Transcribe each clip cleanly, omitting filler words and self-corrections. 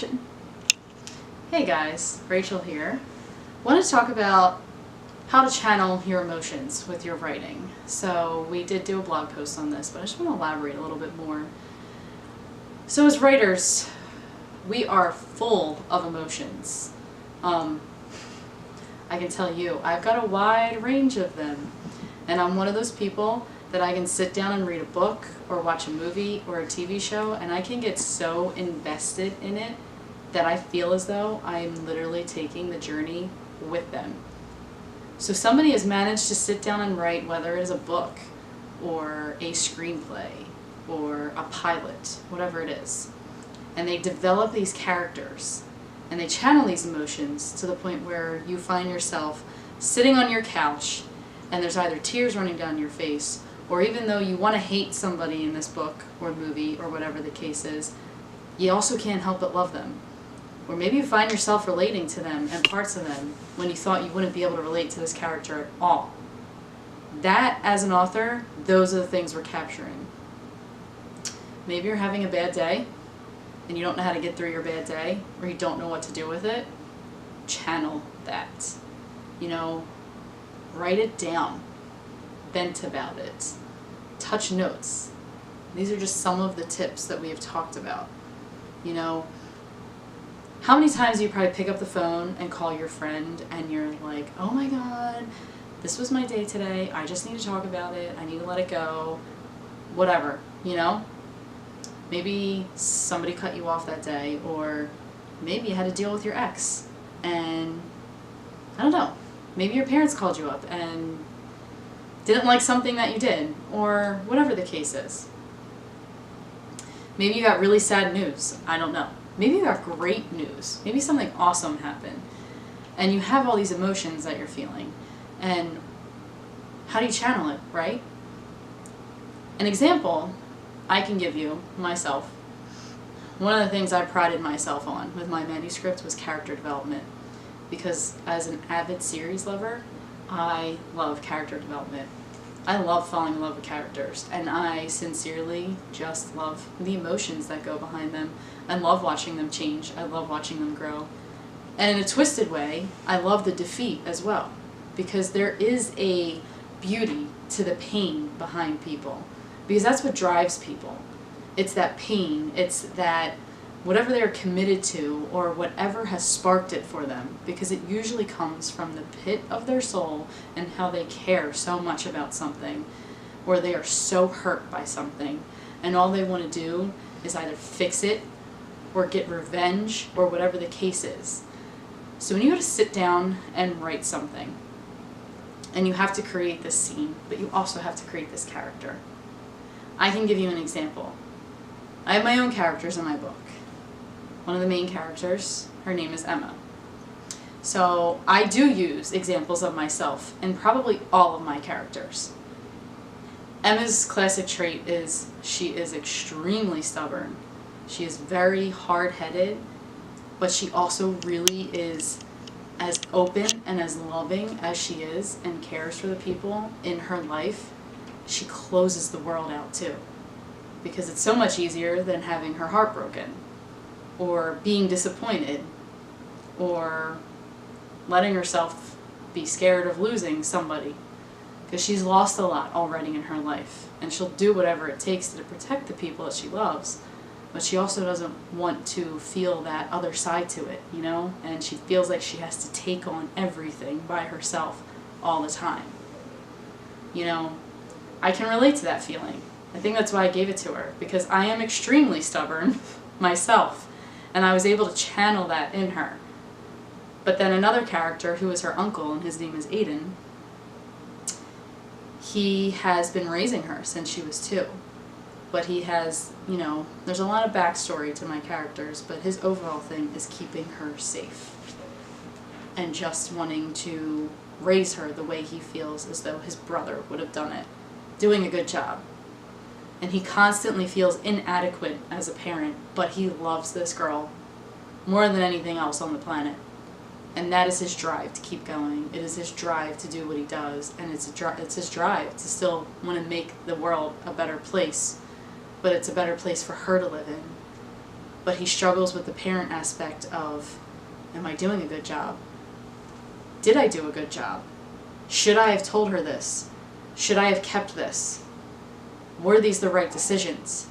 action. Hey guys, Rachel here. Want to talk about how to channel your emotions with your writing. So we did do a blog post on this, but I just want to elaborate a little bit more. So as writers, we are full of emotions. I can tell you, I've got a wide range of them. And I'm one of those people that I can sit down and read a book or watch a movie or a TV show and I can get so invested in it that I feel as though I'm literally taking the journey with them. So somebody has managed to sit down and write, whether it is a book or a screenplay or a pilot, whatever it is, and they develop these characters and they channel these emotions to the point where you find yourself sitting on your couch and there's either tears running down your face, or even though you want to hate somebody in this book or movie or whatever the case is, you also can't help but love them. Or maybe you find yourself relating to them and parts of them when you thought you wouldn't be able to relate to this character at all. That, as an author, those are the things we're capturing. Maybe you're having a bad day and you don't know how to get through your bad day, or you don't know what to do with it. Channel that. You know, write it down. Vent about it. Touch notes. These are just some of the tips that we have talked about. You know, how many times do you probably pick up the phone and call your friend and you're like, oh my god, this was my day today, I just need to talk about it, I need to let it go, whatever, you know? Maybe somebody cut you off that day, or maybe you had to deal with your ex, and I don't know, maybe your parents called you up and didn't like something that you did, or whatever the case is. Maybe you got really sad news, I don't know. Maybe you got great news. Maybe something awesome happened. And you have all these emotions that you're feeling. And how do you channel it, right? An example I can give you, myself. One of the things I prided myself on with my manuscript was character development. Because as an avid series lover, I love character development. I love falling in love with characters, and I sincerely just love the emotions that go behind them. I love watching them change. I love watching them grow. And in a twisted way, I love the defeat as well, because there is a beauty to the pain behind people, because that's what drives people. It's that pain, it's that whatever they're committed to or whatever has sparked it for them, because it usually comes from the pit of their soul and how they care so much about something, or they are so hurt by something and all they want to do is either fix it or get revenge or whatever the case is. So when you go to sit down and write something and you have to create this scene, but you also have to create this character. I can give you an example. I have my own characters in my book. One of the main characters, her name is Emma. So I do use examples of myself in probably all of my characters. Emma's classic trait is she is extremely stubborn. She is very hard-headed, but she also really is as open and as loving as she is and cares for the people in her life. She closes the world out too, because it's so much easier than having her heart broken, or being disappointed, or letting herself be scared of losing somebody, because she's lost a lot already in her life, and she'll do whatever it takes to protect the people that she loves, but she also doesn't want to feel that other side to it, you know, and she feels like she has to take on everything by herself all the time. You know, I can relate to that feeling. I think that's why I gave it to her, because I am extremely stubborn myself. And I was able to channel that in her. But then another character, who is her uncle, and his name is Aiden, he has been raising her since she was 2. But he has, you know, there's a lot of backstory to my characters, but his overall thing is keeping her safe. And just wanting to raise her the way he feels as though his brother would have done it. Doing a good job. And he constantly feels inadequate as a parent, but he loves this girl more than anything else on the planet. And that is his drive to keep going. It is his drive to do what he does, and it's his drive to still want to make the world a better place, but it's a better place for her to live in. but he struggles with the parent aspect of, am I doing a good job? Did I do a good job? Should I have told her this? Should I have kept this? Were these the right decisions?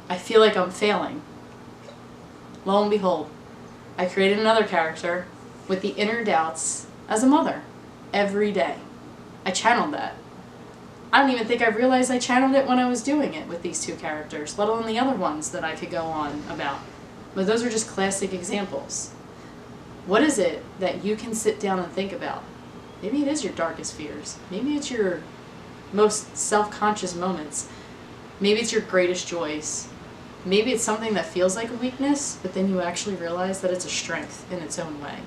I feel like I'm failing. Lo and behold, I created another character with the inner doubts as a mother every day. I channeled that. I don't even think I realized I channeled it when I was doing it with these two characters, let alone the other ones that I could go on about. But those are just classic examples. What is it that you can sit down and think about? Maybe it is your darkest fears. Maybe it's your most self-conscious moments. Maybe it's your greatest joys. Maybe it's something that feels like a weakness, but then you actually realize that it's a strength in its own way.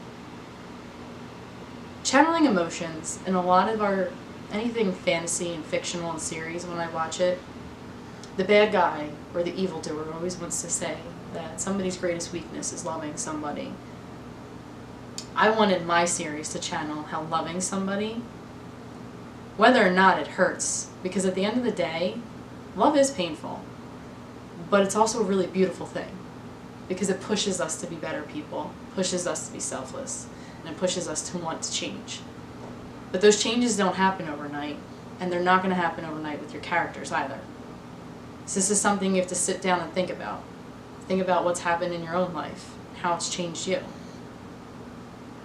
Channeling emotions in a lot of anything fantasy and fictional and series, when I watch it, the bad guy or the evildoer always wants to say that somebody's greatest weakness is loving somebody. I wanted my series to channel how loving somebody, whether or not it hurts, because at the end of the day, love is painful, but it's also a really beautiful thing, because it pushes us to be better people, pushes us to be selfless, and it pushes us to want to change. But those changes don't happen overnight, and they're not going to happen overnight with your characters either. So this is something you have to sit down and think about. Think about what's happened in your own life, how it's changed you.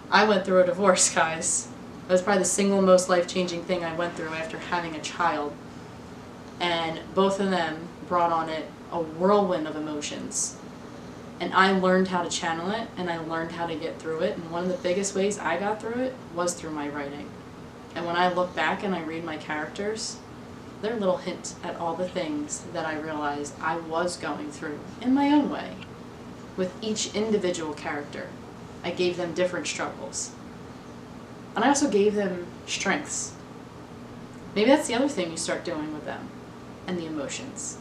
I went through a divorce, guys. That was probably the single most life-changing thing I went through after having a child. And both of them brought on it a whirlwind of emotions. And I learned how to channel it, and I learned how to get through it. And one of the biggest ways I got through it was through my writing. And when I look back and I read my characters, they're a little hint at all the things that I realized I was going through in my own way. With each individual character, I gave them different struggles. And I also gave them strengths. Maybe that's the other thing you start doing with them, and the emotions.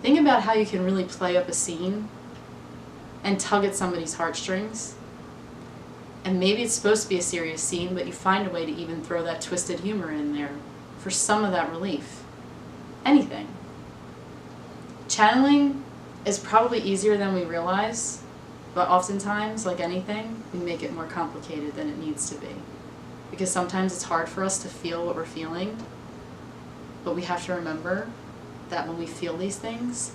Think about how you can really play up a scene and tug at somebody's heartstrings. And maybe it's supposed to be a serious scene, but you find a way to even throw that twisted humor in there for some of that relief. Anything. Channeling is probably easier than we realize, but oftentimes, like anything, we make it more complicated than it needs to be. Because sometimes it's hard for us to feel what we're feeling, but we have to remember that when we feel these things,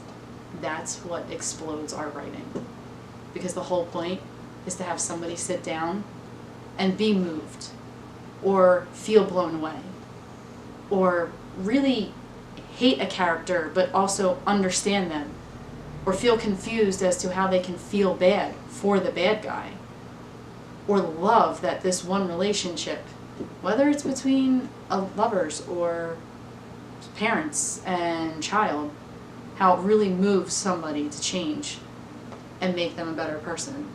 that's what explodes our writing. Because the whole point is to have somebody sit down and be moved, or feel blown away, or really hate a character but also understand them, or feel confused as to how they can feel bad for the bad guy, or love that this one relationship, whether it's between lovers or parents and child, how it really moves somebody to change and make them a better person.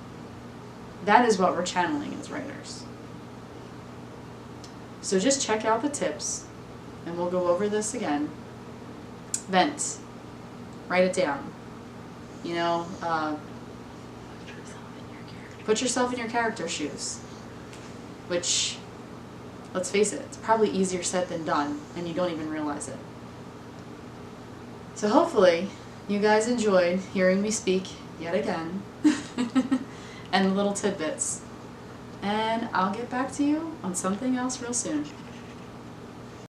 That is what we're channeling as writers. So just check out the tips, and we'll go over this again. Vent. Write it down. You know, put yourself in your character's shoes. Which, let's face it, it's probably easier said than done, and you don't even realize it. So hopefully, you guys enjoyed hearing me speak yet again, and little tidbits. And I'll get back to you on something else real soon.